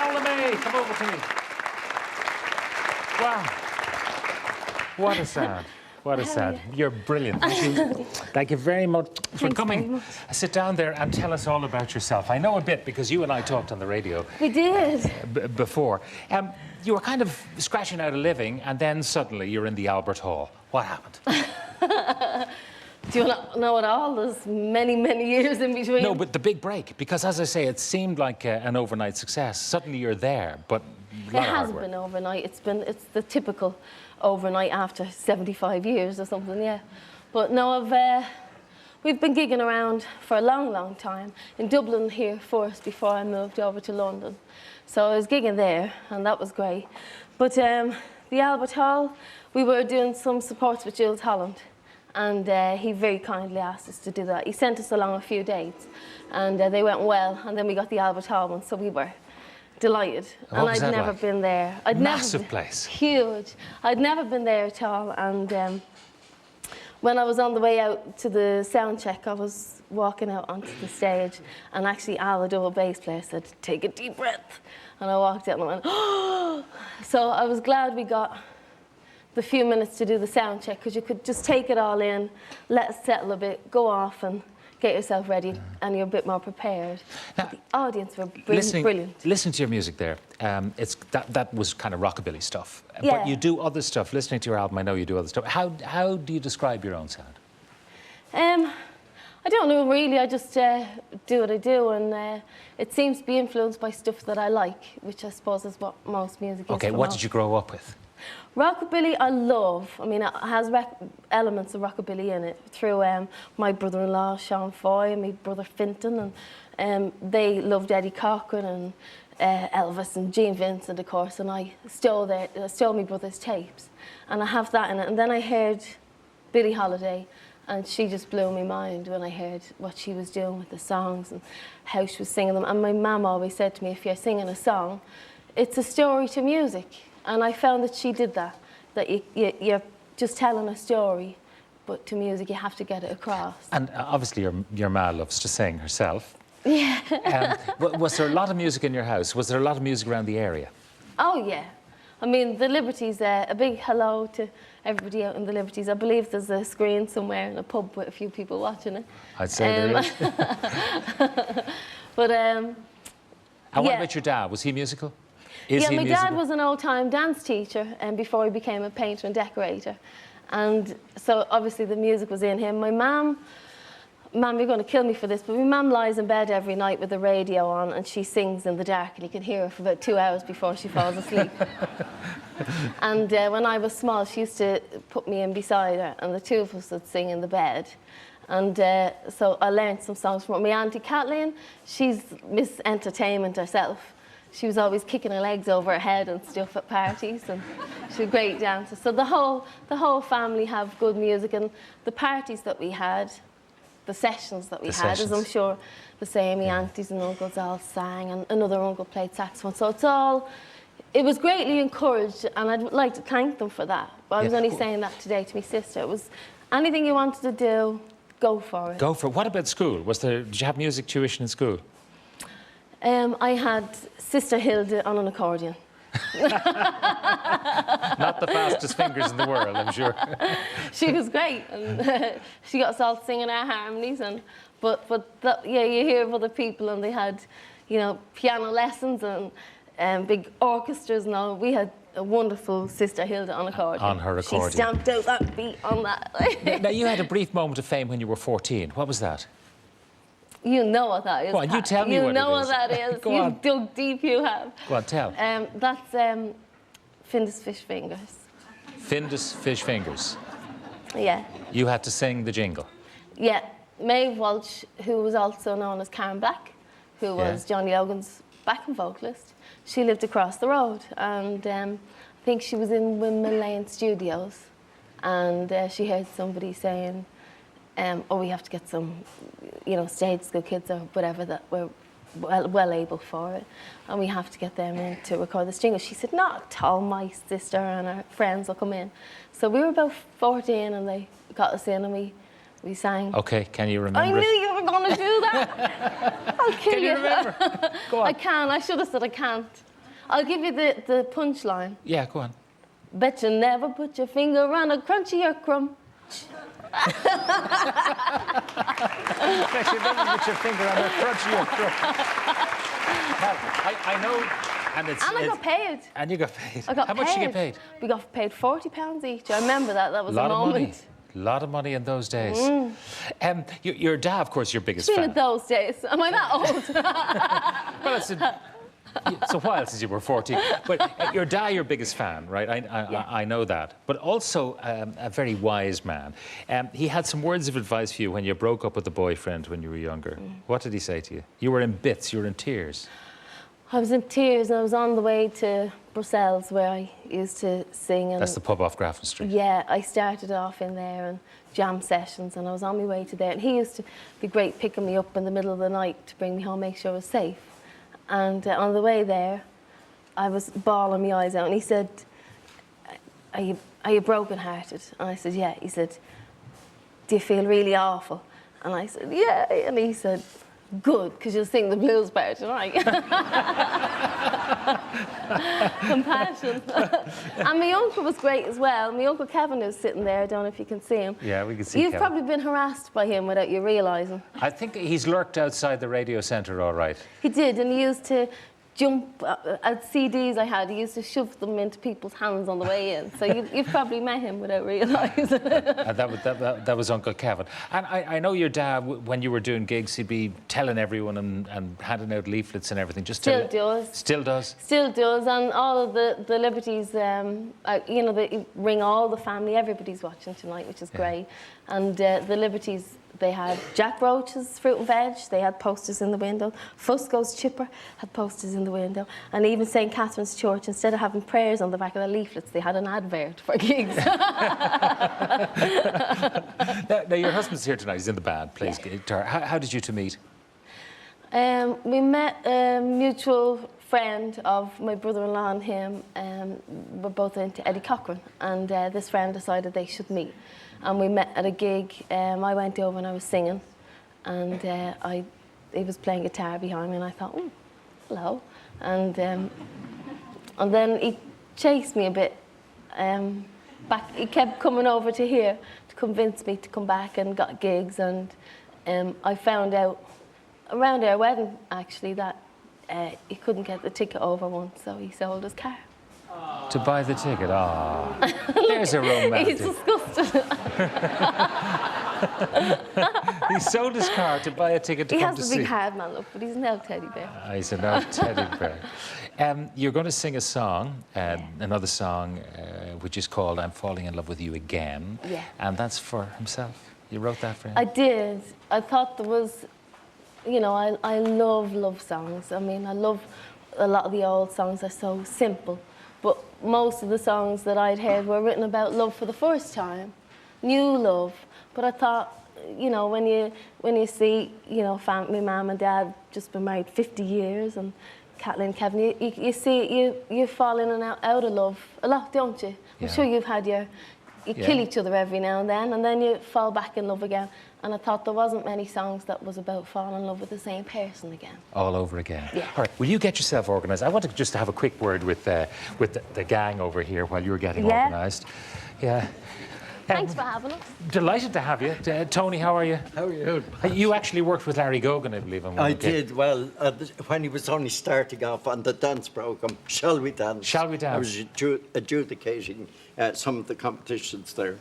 Imelda May, come over to me. Wow. What a sound. What a sound. You're brilliant. Thank you very much for coming. Sit down there and tell us all about yourself. I know a bit because you and I talked on the radio. We did. Before. You were kind of scratching out a living and then suddenly you're in the Albert Hall. What happened? Do you want to know it all? There's many, many years in between. No, but the big break, because as I say, it seemed like an overnight success. Suddenly you're there, but it hasn't been overnight. It's the typical overnight after 75 years or something, yeah. But no, we've been gigging around for a long, long time. In Dublin here first, before I moved over to London. So I was gigging there, and that was great. But the Albert Hall, we were doing some supports with Jules Holland. And he very kindly asked us to do that. He sent us along a few dates, and they went well. And then we got the Albert Hall one, so we were delighted. And I'd never been there. Massive place. Huge. I'd never been there at all. And when I was on the way out to the sound check, I was walking out onto the stage, and actually Al, the double bass player, said, "Take a deep breath." And I walked out and I went, "Oh!" So I was glad we got the few minutes to do the sound check, because you could just take it all in, let it settle a bit, go off and get yourself ready, and you're a bit more prepared. Now, the audience were brilliant. Listening to your music there, that was kind of rockabilly stuff. Yeah. But you do other stuff. Listening to your album, I know you do other stuff. How do you describe your own sound? I don't know really, I just do what I do, and it seems to be influenced by stuff that I like, which I suppose is what most music is. Okay, what did you grow up with? Rockabilly I love. I mean, it has elements of rockabilly in it through my brother-in-law, Sean Foy, and my brother Finton, and they loved Eddie Cochran and Elvis and Gene Vincent, of course, and I stole my brother's tapes, and I have that in it. And then I heard Billie Holiday, and she just blew my mind when I heard what she was doing with the songs and how she was singing them. And my mum always said to me, if you're singing a song, it's a story to music. And I found that she did that you're just telling a story, but to music you have to get it across. And obviously your ma loves to sing herself. Yeah. Was there a lot of music in your house? Was there a lot of music around the area? Oh, yeah. I mean, the Liberties, a big hello to everybody out in the Liberties. I believe there's a screen somewhere in a pub with a few people watching it. I'd say there is. But, and what about your dad? Was he musical? My dad was an old-time dance teacher before he became a painter and decorator. And so, obviously, the music was in him. My mum, you're going to kill me for this, but my mum lies in bed every night with the radio on, and she sings in the dark, and you can hear her for about 2 hours before she falls asleep. And when I was small, she used to put me in beside her, and the two of us would sing in the bed. And so I learned some songs from her. My auntie Kathleen, she's Miss Entertainment herself. She was always kicking her legs over her head and stuff at parties, and she's a great dancer. So the whole family have good music, and the parties that we had, the sessions that we had, as I'm sure the same, my aunties and uncles all sang, and another uncle played saxophone. So it was greatly encouraged, and I'd like to thank them for that. But I was only saying that today to my sister. It was anything you wanted to do, go for it. Go for it. What about school? Did you have music tuition in school? I had Sister Hilda on an accordion. Not the fastest fingers in the world, I'm sure. She was great, and she got us all singing our harmonies. But you hear of other people, and they had, piano lessons and big orchestras and all. We had a wonderful Sister Hilda on accordion. On her accordion. She stamped out that beat on that. Now, you had a brief moment of fame when you were 14. What was that? You know what that is. Go on, you tell me what it is. You know what that is. You've dug deep, you have. Go on, tell. That's Findus Fish Fingers. Findus Fish Fingers? Yeah. You had to sing the jingle? Yeah. Maeve Walsh, who was also known as Karen Black, who was Johnny Logan's backing vocalist, she lived across the road. And I think she was in Windmill Lane Studios, and she heard somebody saying, we have to get some, stage school kids or whatever that were well able for it, and we have to get them in to record this jingle. She said, not at all, my sister and her friends will come in. So we were about 14, and they got us in, and we sang. Okay, can you remember? I knew you were going to do that. I'll kill you. Can you remember? Go on. I can. I should have said I can't. I'll give you the punchline. Yeah, go on. Bet you never put your finger on a crunchier crumb. Bet you never put your finger on a crunchier crumb. Now, I know, and it's... And I got paid. And you got paid. I got How much did you get paid? We got paid £40 each. I remember that. That was a moment. A lot of money in those days. Your dad, of course, your biggest Been fan. in those days. Am I that old? Well, it's a while since you were 14. But your dad, your biggest fan, right? I know that. But also a very wise man. He had some words of advice for you when you broke up with a boyfriend when you were younger. What did he say to you? You were in bits, you were in tears. I was in tears and I was on the way to Brussels where I used to sing. And that's the pub off Grafton Street. Yeah, I started off in there and jam sessions and I was on my way to there. And he used to be great picking me up in the middle of the night to bring me home, make sure I was safe. And on the way there, I was bawling my eyes out and he said, are you broken-hearted? And I said, yeah. He said, do you feel really awful? And I said, yeah. And he said, good, because you'll sing the blues part tonight. Compassion. And my uncle was great as well. My uncle Kevin was sitting there. I don't know if you can see him. Yeah, we can see You've Kevin. probably been harassed by him without you realising. I think he's lurked outside the radio centre, all right. He did, and he used to jump at CDs I had. He used to shove them into people's hands on the way in. So you've probably met him without realising. That was Uncle Kevin. And I know your dad, when you were doing gigs, he'd be telling everyone and handing out leaflets and everything. Still does. Still does? Still does. And all of the liberties, you know, they ring all the family. Everybody's watching tonight, which is great. And the liberties, they had Jack Roach's Fruit and Veg. They had posters in the window. Fusco's Chipper had posters in the window. And even St. Catherine's Church, instead of having prayers on the back of their leaflets, they had an advert for gigs. Now, your husband's here tonight. He's in the band, plays guitar. How did you two meet? We met a mutual friend of my brother-in-law and him. We're both into Eddie Cochran. And this friend decided they should meet. And we met at a gig. I went over and I was singing, and he was playing guitar behind me, and I thought, oh, hello. And then he chased me a bit. He kept coming over to here to convince me to come back and got gigs. And I found out around our wedding, actually, that he couldn't get the ticket over once, so he sold his car. To buy the ticket? Oh, there's a romantic. He's disgusted. He sold his car to buy a ticket to come to see. He has a big hard man look, but he's an old teddy bear. He's an old teddy bear. You're going to sing a song, another song, which is called I'm Falling in Love with You Again. Yeah. And that's for himself. You wrote that for him? I did. I thought there was, you know, I love songs. I mean, I love a lot of the old songs are so simple. But most of the songs that I'd heard were written about love for the first time, new love. But I thought, you know, when you see, you know, my mum and dad just been married 50 years, and Kathleen and Kevin, you see, you fall in and out of love a lot, don't you? I'm sure you've had you kill each other every now and then you fall back in love again. And I thought there wasn't many songs that was about falling in love with the same person again. All over again. Yeah. All right, will you get yourself organised? I want to just have a quick word with the gang over here while you're getting organised. Yeah. Thanks for having us. Delighted to have you. Tony, how are you? How are you? You actually worked with Larry Gogan, I believe. I did. Well, when he was only starting off on the dance programme, Shall We Dance? Shall We Dance? I was adjudicating some of the competitions there.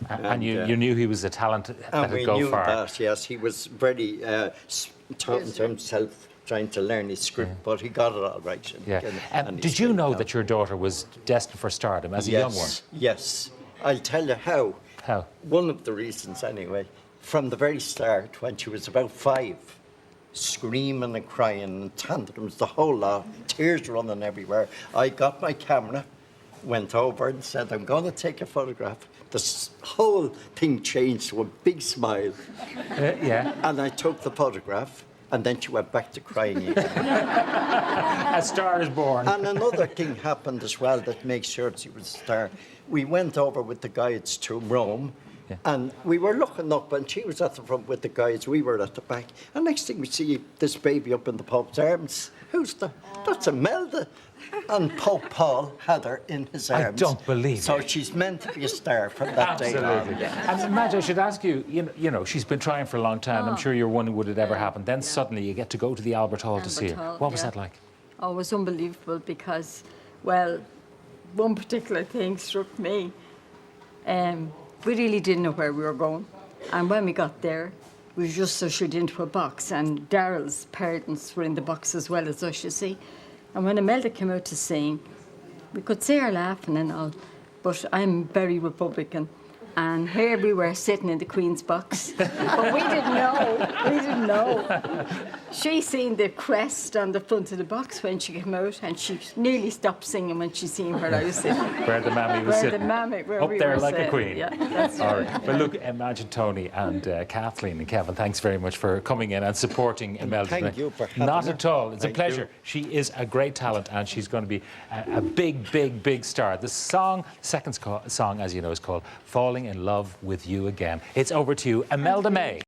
And you knew he was a talent that would go far. And we knew that, yes. He was very talking to himself, trying to learn his script, but he got it all right. And did you know that your daughter was destined for stardom as a young one? Yes. I'll tell you how. How? One of the reasons, anyway. From the very start, when she was about 5, screaming and crying and tantrums, the whole lot, tears running everywhere, I got my camera, went over and said, I'm going to take a photograph. The whole thing changed to a big smile. And I took the photograph, and then she went back to crying again. A star is born. And another thing happened as well that makes sure she was a star. We went over with the guides to Rome. And we were looking up, and she was at the front with the guys. We were at the back. And next thing we see this baby up in the Pope's arms. Who's that? That's Imelda. And Pope Paul had her in his arms. I don't believe so it. she's meant to be a star from that day on. Absolutely. And Madge, I should ask you, you know, she's been trying for a long time. I'm sure you're wondering, would it ever happen? Then suddenly you get to go to the Albert Hall to see her. What was that like? Oh, it was unbelievable because, well, one particular thing struck me. We really didn't know where we were going. And when we got there, we were just ushered into a box, and Daryl's parents were in the box as well as us, you see. And when Imelda came out to sing, we could see her laughing and all, but I'm very Republican. And here we were sitting in the Queen's box. But we didn't know. She seen the crest on the front of the box when she came out, and she nearly stopped singing when she seen where I was sitting. Where the mammy was sitting. Where up we there were like sitting. a queen. Yeah, that's All right. right. But look, imagine Tony and Kathleen and Kevin, thanks very much for coming in and supporting Imelda. Thank you for having Not her. at all. It's a Thank pleasure. you. She is a great talent, and she's going to be a big star. The second song, as you know, is called Falling in Love with You Again. It's over to you, Imelda May.